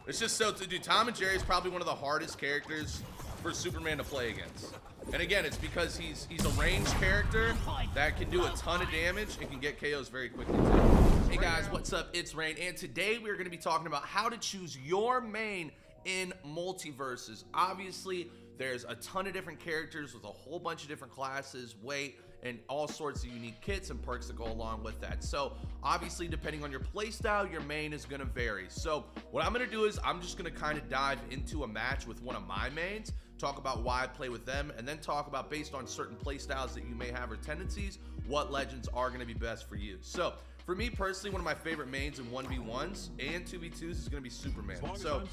It's just so, dude, Tom and Jerry is probably one of the hardest characters for Superman to play against. And again, it's because he's a ranged character that can do a ton of damage and can get KOs very quickly too. Hey guys, what's up? It's Rain, and today we're going to be talking about how to choose your main in Multiversus. Obviously, there's a ton of different characters with a whole bunch of different classes, weight, and all sorts of unique kits and perks that go along with that. So obviously, depending on your playstyle, your main is going to vary. So what I'm going to do is I'm just going to kind of dive into a match with one of my mains, talk about why I play with them, and then talk about, based on certain playstyles that you may have or tendencies, what legends are going to be best for you. So for me personally, one of my favorite mains in 1v1s and 2v2s is going to be Superman. So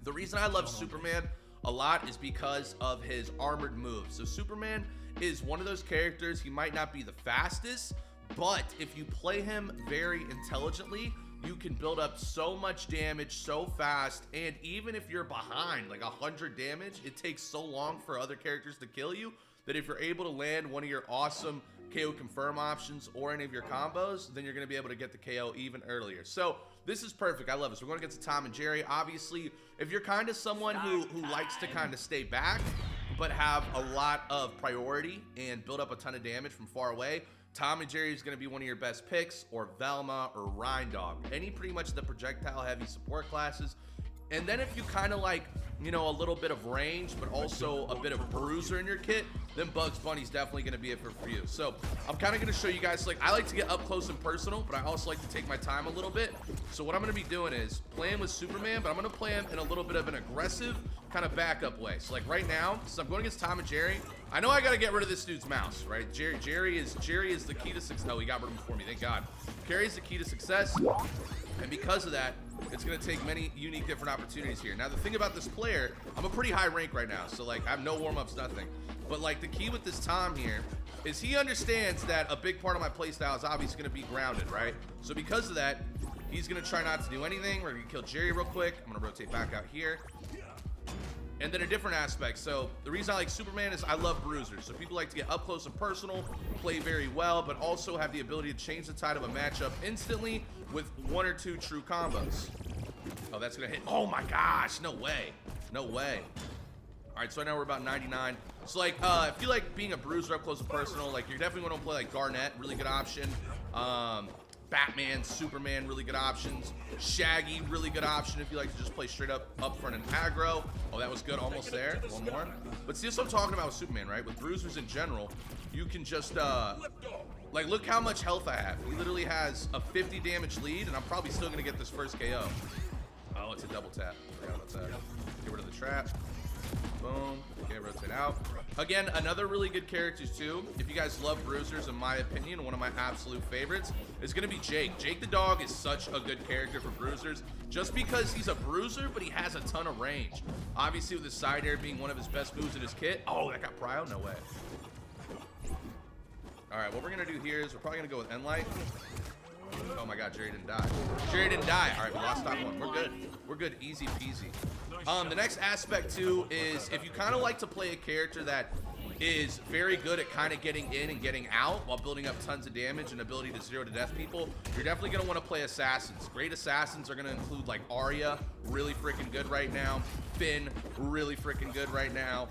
the reason I love Superman a lot is because of his armored moves. So Superman is one of those characters, he might not be the fastest, but if you play him very intelligently, you can build up so much damage so fast, and even if you're behind like 100 damage, it takes so long for other characters to kill you that if you're able to land one of your awesome KO confirm options or any of your combos, then you're going to be able to get the KO even earlier. So this is perfect. I love it. So we're going against Tom and Jerry. Obviously, if you're kind of someone who likes to kind of stay back but have a lot of priority and build up a ton of damage from far away, Tom and Jerry is going to be one of your best picks, or Velma or Rhindog, any pretty much the projectile heavy support classes. And then if you kind of like, you know, a little bit of range, but also a bit of bruiser in your kit, then Bugs Bunny's definitely going to be it for you. So I'm kind of going to show you guys, like, I like to get up close and personal, but I also like to take my time a little bit. So what I'm going to be doing is playing with Superman, but I'm going to play him in a little bit of an aggressive kind of backup way. So like right now, since I'm going against Tom and Jerry, I know I got to get rid of this dude's mouse, right? Jerry is the key to success. Oh, he got rid of him for me, thank God. Carry's the key to success, and because of that, it's going to take many unique different opportunities here. Now, the thing about this player, I'm a pretty high rank right now, so like I have no warm-ups, nothing. But like the key with this Tom here is he understands that a big part of my playstyle is obviously going to be grounded, right? So because of that, he's going to try not to do anything. We're going to kill Jerry real quick. I'm going to rotate back out here. And then a different aspect. So the reason I like Superman is I love bruisers. So people like to get up close and personal, play very well, but also have the ability to change the tide of a matchup instantly with one or two true combos. Oh, that's gonna hit. Oh my gosh, no way. No way. All right, so I know we're about 99. So like, if you like being a bruiser up close and personal, like you're definitely gonna play like Garnet, really good option. Batman, Superman, really good options. Shaggy, really good option if you like to just play straight up front and aggro. Oh, that was good, almost there. One more. But see, that's what I'm talking about with Superman, right? With bruisers in general, you can just, like, look how much health I have. He literally has a 50 damage lead, and I'm probably still gonna get this first KO. Oh, it's a double tap. Forgot about that. Get rid of the trap. Boom. Okay, rotate out. Again, another really good character too, if you guys love bruisers, in my opinion, one of my absolute favorites is going to be Jake. Jake the dog is such a good character for bruisers, just because he's a bruiser, but he has a ton of range. Obviously, with his side air being one of his best moves in his kit. Oh, that got prio? No way. All right, what we're going to do here is we're probably going to go with Enlight. Oh my God, Jerry didn't die. Jerry didn't die. All right, we lost that one. We're good. We're good. Easy peasy. The next aspect too is if you kind of like to play a character that is very good at kind of getting in and getting out while building up tons of damage and ability to zero to death people, you're definitely going to want to play assassins. Great assassins are going to include like Arya, really freaking good right now. Finn, really freaking good right now.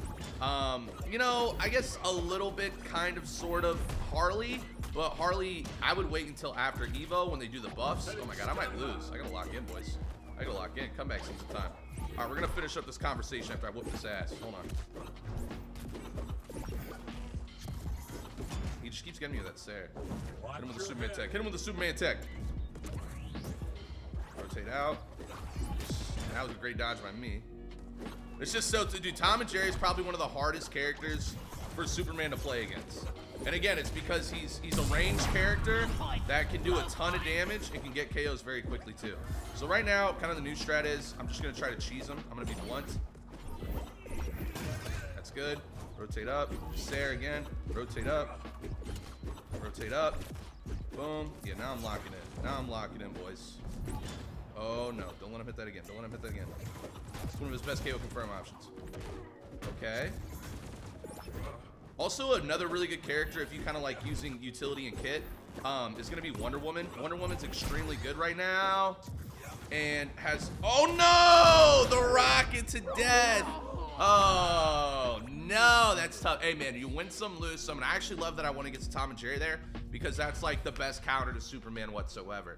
You know, I guess a little bit kind of sort of Harley. But Harley, I would wait until after Evo when they do the buffs. Oh my God, I might lose. I gotta lock in, boys. I gotta lock in. Comeback season time. All right, we're gonna finish up this conversation after I whoop this ass. Hold on. He just keeps getting me with that stare. Hit him with the Superman tech. Hit him with the Superman tech. Rotate out. That was a great dodge by me. It's just so, dude, Tom and Jerry is probably one of the hardest characters for Superman to play against. And again, it's because he's a ranged character that can do a ton of damage and can get KOs very quickly too. So right now, kind of the new strat is I'm just going to try to cheese him. I'm going to be blunt. That's good. Rotate up. Stare again. Rotate up. Rotate up. Boom. Yeah, now I'm locking in. Now I'm locking in, boys. Oh, no. Don't let him hit that again. Don't let him hit that again. It's one of his best KO confirm options. Okay. Also, another really good character, if you kind of like using utility and kit, is going to be Wonder Woman. Wonder Woman's extremely good right now. and has, oh no, the rocket to death. Oh no, that's tough. Hey man, you win some, lose some, and I actually love that I went against Tom and Jerry there, because that's like the best counter to Superman whatsoever.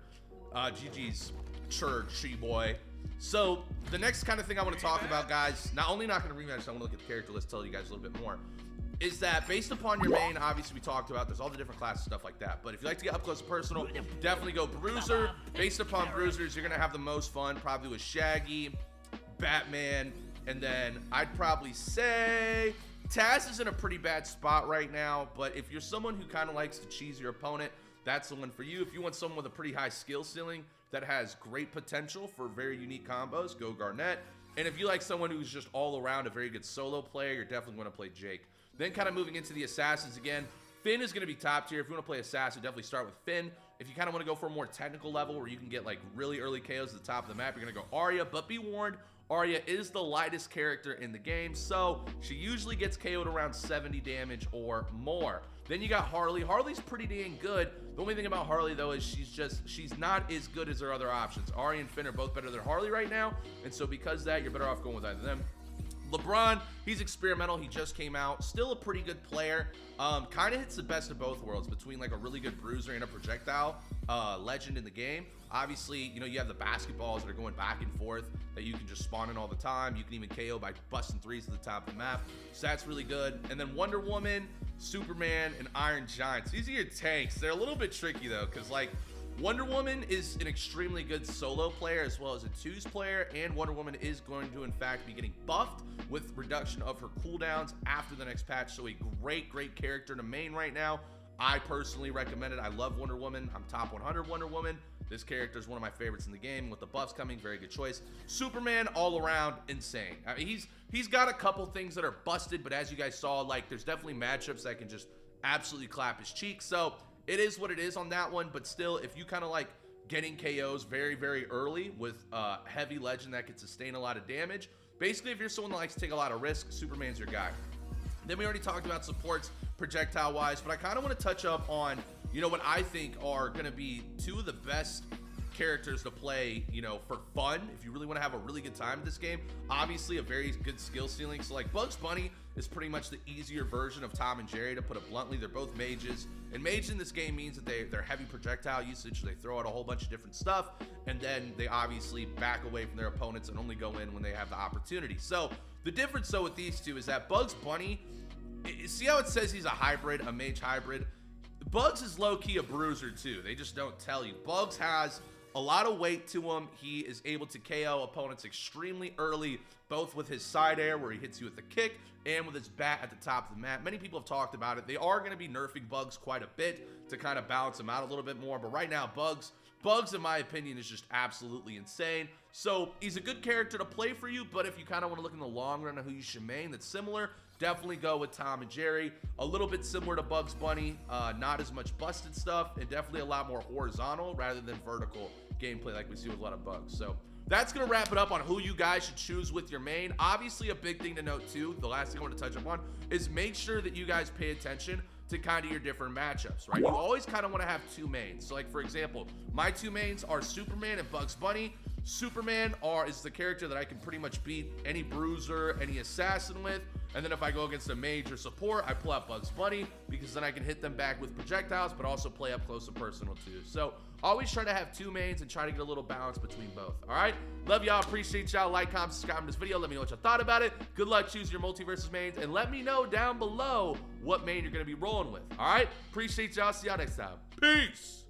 GG's churchy boy. So the next kind of thing I want to talk about, guys, not only not going to rematch, I want to look at the character list, tell you guys a little bit more, is that based upon your main, obviously we talked about, there's all the different classes, stuff like that, but if you like to get up close and personal, definitely go Bruiser. Based upon Bruisers, you're going to have the most fun probably with Shaggy, Batman, and then I'd probably say Taz is in a pretty bad spot right now, but if you're someone who kind of likes to cheese your opponent, that's the one for you. If you want someone with a pretty high skill ceiling that has great potential for very unique combos, go Garnett. And if you like someone who's just all around a very good solo player, you're definitely going to play Jake. Then kind of moving into the assassins again, Finn is going to be top tier. If you want to play assassin, definitely start with Finn. If you kind of want to go for a more technical level where you can get like really early KOs at the top of the map, you're going to go Arya, but be warned, Arya is the lightest character in the game, so she usually gets KO'd around 70 damage or more. Then you got Harley. Harley's pretty dang good. The only thing about Harley, though, is she's not as good as her other options. Arya and Finn are both better than Harley right now, and so because of that, you're better off going with either of them. LeBron, he's experimental. He just came out. Still a pretty good player. Kind of hits the best of both worlds between like a really good bruiser and a projectile legend in the game. Obviously, you know, you have the basketballs that are going back and forth that you can just spawn in all the time. You can even KO by busting threes to the top of the map. So that's really good. And then Wonder Woman, Superman, and Iron Giant. These are your tanks. They're a little bit tricky though, because like Wonder Woman is an extremely good solo player as well as a twos player, and Wonder Woman is going to in fact be getting buffed with reduction of her cooldowns after the next patch. So a great character to main right now. I personally recommend it. I love Wonder Woman. I'm top 100 Wonder Woman. This character is one of my favorites in the game. With the buffs coming, very good choice. Superman, all around insane. I mean, he's got a couple things that are busted, but as you guys saw, like there's definitely matchups that can just absolutely clap his cheeks. So it is what it is on that one, but still, if you kind of like getting KOs very early with heavy legend that can sustain a lot of damage, basically if you're someone that likes to take a lot of risk, Superman's your guy. Then we already talked about supports projectile wise, but I kind of want to touch up on, you know, what I think are going to be two of the best characters to play, you know, for fun. If you really want to have a really good time in this game, obviously a very good skill ceiling. So like Bugs Bunny is pretty much the easier version of Tom and Jerry, to put it bluntly. They're both mages, and mage in this game means that they're heavy projectile usage. They throw out a whole bunch of different stuff, and then they obviously back away from their opponents and only go in when they have the opportunity. So the difference though with these two is that Bugs Bunny, see how it says he's a hybrid, a mage hybrid? Bugs is low-key a bruiser too. They just don't tell you. Bugs has a lot of weight to him. He is able to KO opponents extremely early, both with his side air where he hits you with the kick and with his bat at the top of the map. Many people have talked about it. They are going to be nerfing Bugs quite a bit to kind of balance him out a little bit more, but right now Bugs in my opinion is just absolutely insane. So he's a good character to play for you, but if you kind of want to look in the long run of who you should main that's similar, definitely go with Tom and Jerry. A little bit similar to Bugs Bunny, not as much busted stuff, and definitely a lot more horizontal rather than vertical gameplay like we see with a lot of Bugs. So that's going to wrap it up on who you guys should choose with your main. Obviously, a big thing to note too, the last thing I want to touch upon, is make sure that you guys pay attention to kind of your different matchups, right? You always kind of want to have two mains. So like, for example, my two mains are Superman and Bugs Bunny. Superman is the character that I can pretty much beat any bruiser, any assassin with. And then if I go against a mage or support, I pull out Bugs Bunny, because then I can hit them back with projectiles, but also play up close and personal too. So always try to have two mains and try to get a little balance between both. All right, love y'all, appreciate y'all. Like, comment, subscribe to this video. Let me know what you thought about it. Good luck choosing your multiversus mains, and let me know down below what main you're going to be rolling with. All right, appreciate y'all. See y'all next time. Peace.